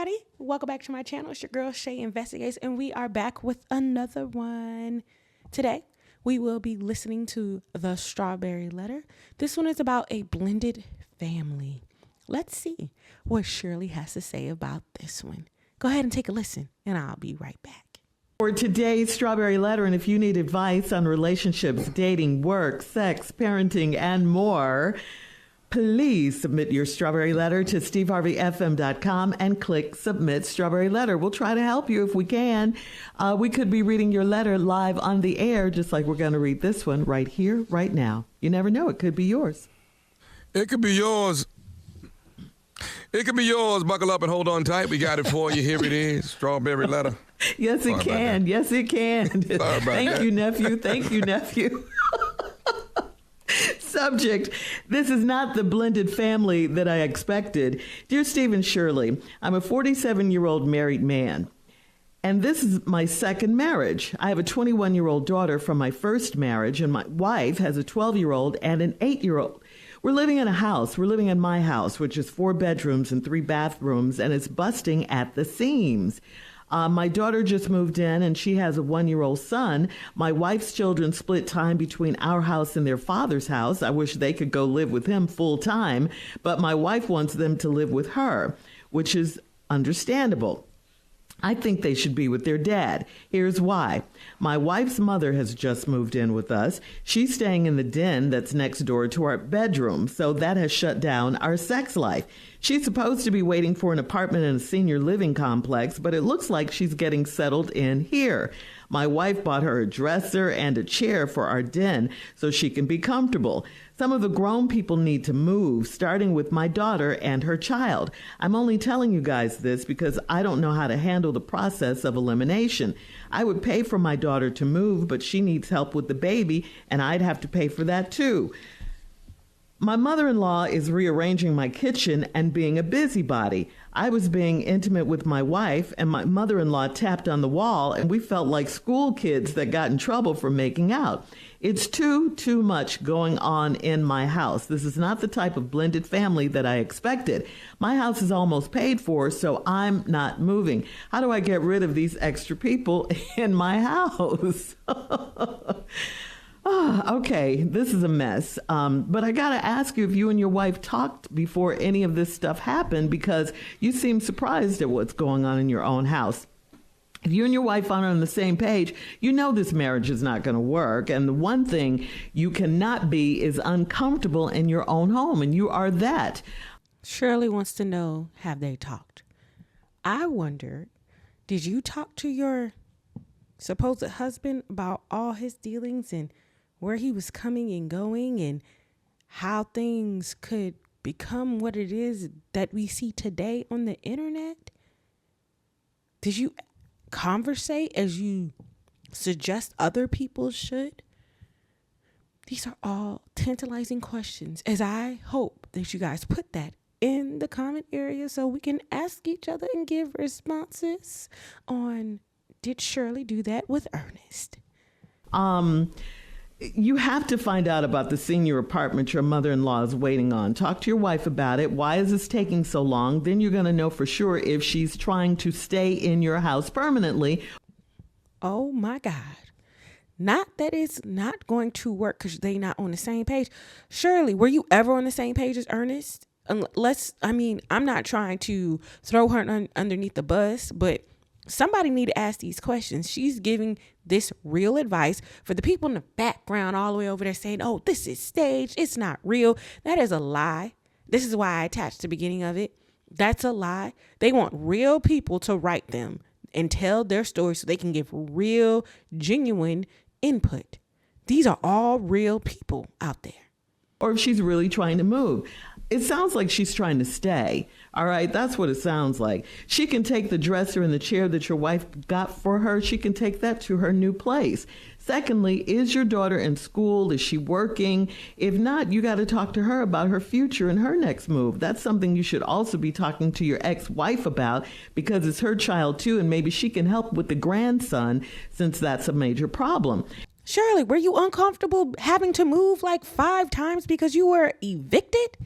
everybody. Welcome back to my channel. It's your girl Shay Investigates, and we are back with another one. Today, we will be listening to the Strawberry Letter. This one is about a blended family. Let's see what Shirley has to say about this one. Go ahead and take a listen, and I'll be right back. For today's Strawberry Letter, and if you need advice on relationships, dating, work, sex, parenting, and more, please submit your Strawberry Letter to steveharveyfm.com and click Submit Strawberry Letter. We'll try to help you if we can. We could be reading your letter live on the air, just like we're going to read this one right here, right now. You never know. It could be yours. It could be yours. It could be yours. Buckle up and hold on tight. We got it for you. Here it is. Strawberry Letter. Yes, it can. Yes, it can. Thank you, nephew. Thank you, nephew. Subject: this is not the blended family that I expected. Dear Steve and Shirley, I'm a 47-year-old married man, and this is my second marriage. I have a 21-year-old daughter from my first marriage, and my wife has a 12-year-old and an 8-year-old. We're living in a house. We're living in my house, which is 4 bedrooms and 3 bathrooms, and it's busting at the seams. My daughter just moved in, and she has a 1-year-old son. My wife's children split time between our house and their father's house. I wish they could go live with him full time, but my wife wants them to live with her, which is understandable. I think they should be with their dad. Here's why. My wife's mother has just moved in with us. She's staying in the den that's next door to our bedroom, so that has shut down our sex life. She's supposed to be waiting for an apartment in a senior living complex, but it looks like she's getting settled in here. My wife bought her a dresser and a chair for our den so she can be comfortable. Some of the grown people need to move, starting with my daughter and her child. I'm only telling you guys this because I don't know how to handle the process of elimination. I would pay for my daughter to move, but she needs help with the baby, and I'd have to pay for that too. My mother-in-law is rearranging my kitchen and being a busybody. I was being intimate with my wife, and my mother-in-law tapped on the wall, and we felt like school kids that got in trouble for making out. It's too much going on in my house. This is not the type of blended family that I expected. My house is almost paid for, so I'm not moving. How do I get rid of these extra people in my house? Okay, this is a mess. But I got to ask you if you and your wife talked before any of this stuff happened, because you seem surprised at what's going on in your own house. If you and your wife aren't on the same page, you know this marriage is not going to work. And the one thing you cannot be is uncomfortable in your own home, and you are that. Shirley wants to know, have they talked? I wondered, did you talk to your supposed husband about all his dealings and where he was coming and going and how things could become what it is that we see today on the internet? Did you conversate as you suggest other people should? These are all tantalizing questions, as I hope that you guys put that in the comment area so we can ask each other and give responses on, did Shirley do that with Ernest? You have to find out about the senior apartment your mother-in-law is waiting on. Talk to your wife about it. Why is this taking so long? Then you're going to know for sure if she's trying to stay in your house permanently. Oh my God. Not that it's not going to work because they not on the same page. Shirley, were you ever on the same page as Ernest? I'm not trying to throw her underneath the bus, but somebody need to ask these questions. She's giving this real advice for the people in the background all the way over there saying, oh, this is staged. It's not real. That is a lie. This is why I attached the beginning of it. That's a lie. They want real people to write them and tell their story so they can give real, genuine input. These are all real people out there. Or if she's really trying to move. It sounds like she's trying to stay. All right, that's what it sounds like. She can take the dresser and the chair that your wife got for her. She can take that to her new place. Secondly, is your daughter in school? Is she working? If not, you got to talk to her about her future and her next move. That's something you should also be talking to your ex-wife about, because it's her child too, and maybe she can help with the grandson, since that's a major problem. Shirley, were you uncomfortable having to move like 5 times because you were evicted?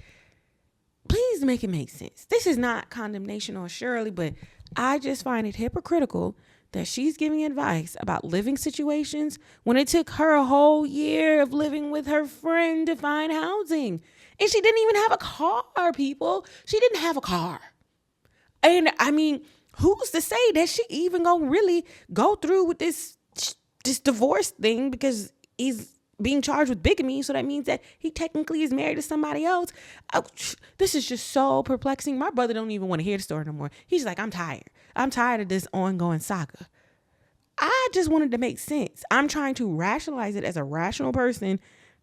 please make it make sense. This is not condemnation on Shirley, but I just find it hypocritical that she's giving advice about living situations when it took her a whole year of living with her friend to find housing. And she didn't even have a car, people. She didn't have a car. And I mean, who's to say that she even gonna really go through with this divorce thing, because he's being charged with bigamy, so that means that he technically is married to somebody else. This is just so perplexing. My brother don't even want to hear the story no more. He's like, I'm tired. I'm tired of this ongoing saga. I just wanted to make sense. I'm trying to rationalize it as a rational person.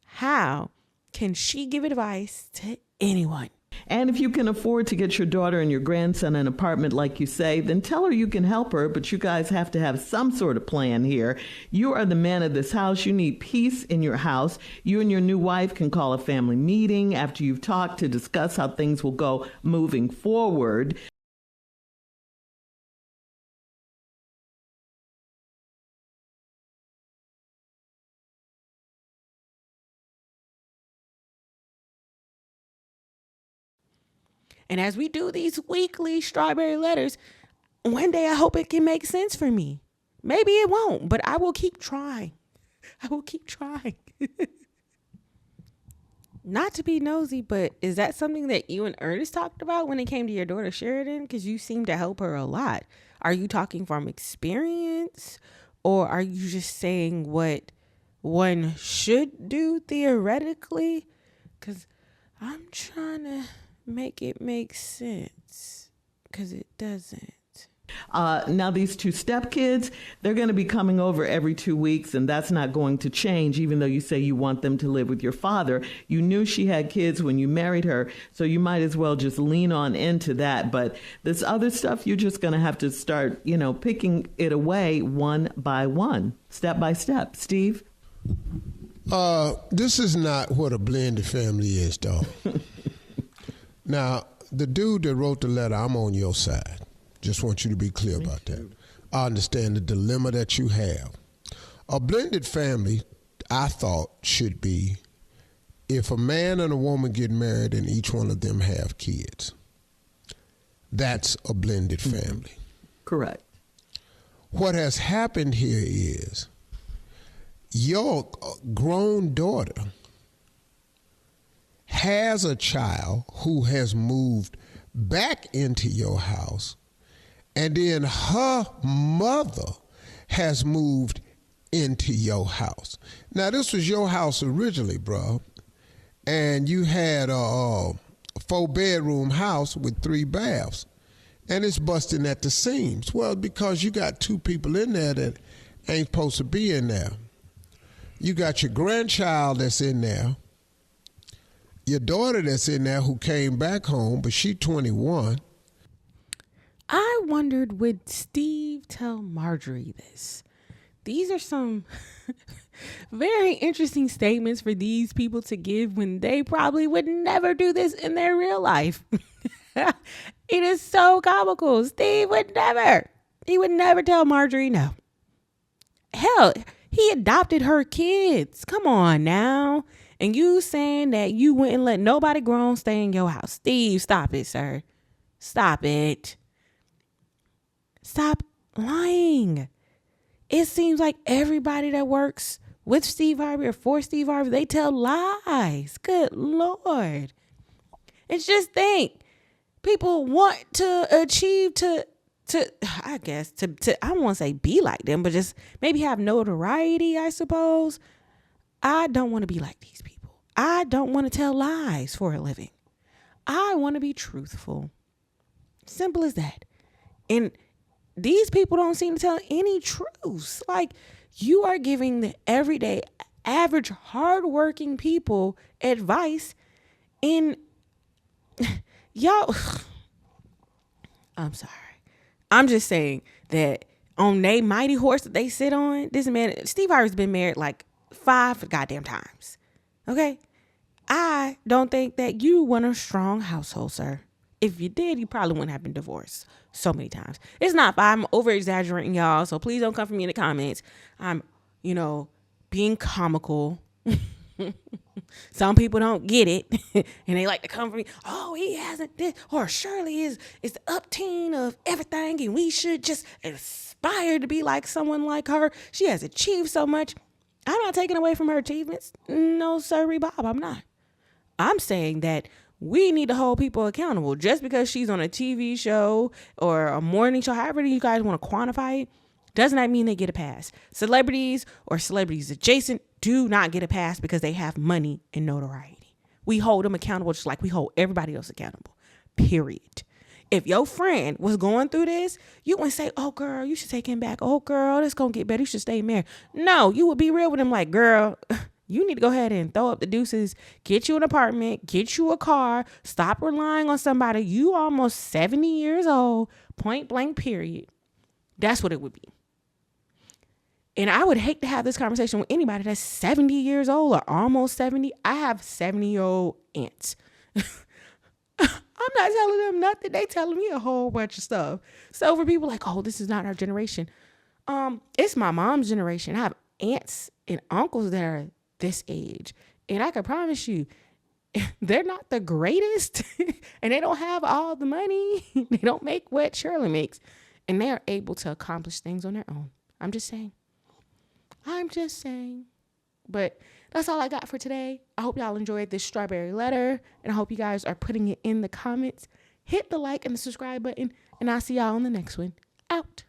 How can she give advice to anyone? And if you can afford to get your daughter and your grandson an apartment like you say, then tell her you can help her, but you guys have to have some sort of plan here. You are the man of this house. You need peace in your house. You and your new wife can call a family meeting after you've talked to discuss how things will go moving forward. And as we do these weekly strawberry letters, one day I hope it can make sense for me. Maybe it won't, but I will keep trying. I will keep trying. Not to be nosy, but is that something that you and Ernest talked about when it came to your daughter Sheridan? Because you seem to help her a lot. Are you talking from experience, or are you just saying what one should do theoretically? Because I'm trying to make it make sense, because it doesn't. Now, these two stepkids, they're going to be coming over every 2 weeks, and that's not going to change, even though you say you want them to live with your father. You knew she had kids when you married her, so you might as well just lean on into that. But this other stuff, you're just going to have to start, picking it away one by one, step by step. Steve? This is not what a blended family is, dog. Now, the dude that wrote the letter, I'm on your side. Just want you to be clear about that. I understand the dilemma that you have. A blended family, I thought, should be if a man and a woman get married and each one of them have kids. That's a blended family. Correct. What has happened here is your grown daughter has a child who has moved back into your house, and then her mother has moved into your house. Now, this was your house originally, bro, and you had a 4-bedroom house with 3 baths, and it's busting at the seams. Well, because you got 2 people in there that ain't supposed to be in there. You got your grandchild that's in there, your daughter that's in there who came back home, but she 21. I wondered, would Steve tell Marjorie this? These are some very interesting statements for these people to give when they probably would never do this in their real life. It is so comical. Steve would never. He would never tell Marjorie no. Hell, he adopted her kids. Come on now. And you saying that you wouldn't let nobody grown stay in your house. Steve, stop it, sir. Stop it. Stop lying. It seems like everybody that works with Steve Harvey or for Steve Harvey, they tell lies. Good Lord. It's just think. People want to achieve to I guess, I don't want to say be like them, but just maybe have notoriety, I suppose. I don't want to be like these people. I don't want to tell lies for a living. I want to be truthful. Simple as that. And these people don't seem to tell any truths. Like, you are giving the everyday, average, hardworking people advice in y'all. I'm sorry. I'm just saying that on they mighty horse that they sit on, this man, Steve Harvey's been married like 5 goddamn times. Okay? I don't think that you want a strong household, sir. If you did, you probably wouldn't have been divorced so many times. It's not 5. I'm over exaggerating, y'all. So please don't come for me in the comments. I'm, being comical. Some people don't get it, and they like to come for me. Oh, he hasn't this, or Shirley is the up teen of everything, and we should just aspire to be like someone like her. She has achieved so much. I'm not taking away from her achievements. No, sorry, Bob, I'm not. I'm saying that we need to hold people accountable. Just because she's on a TV show or a morning show, however you guys want to quantify it, does not mean they get a pass. Celebrities or celebrities adjacent do not get a pass because they have money and notoriety. We hold them accountable just like we hold everybody else accountable, period. If your friend was going through this, you wouldn't say, oh, girl, you should take him back. Oh, girl, it's going to get better. You should stay married. No, you would be real with him like, girl, you need to go ahead and throw up the deuces, get you an apartment, get you a car, stop relying on somebody. You almost 70 years old, point blank, period. That's what it would be. And I would hate to have this conversation with anybody that's 70 years old or almost 70. I have 70-year-old aunts. I'm not telling them nothing. They telling me a whole bunch of stuff. So for people like, oh, this is not our generation. It's my mom's generation. I have aunts and uncles that are this age. And I can promise you, they're not the greatest. And they don't have all the money. They don't make what Shirley makes. And they are able to accomplish things on their own. I'm just saying. But that's all I got for today. I hope y'all enjoyed this strawberry letter, and I hope you guys are putting it in the comments. Hit the like and the subscribe button, and I'll see y'all on the next one. Out.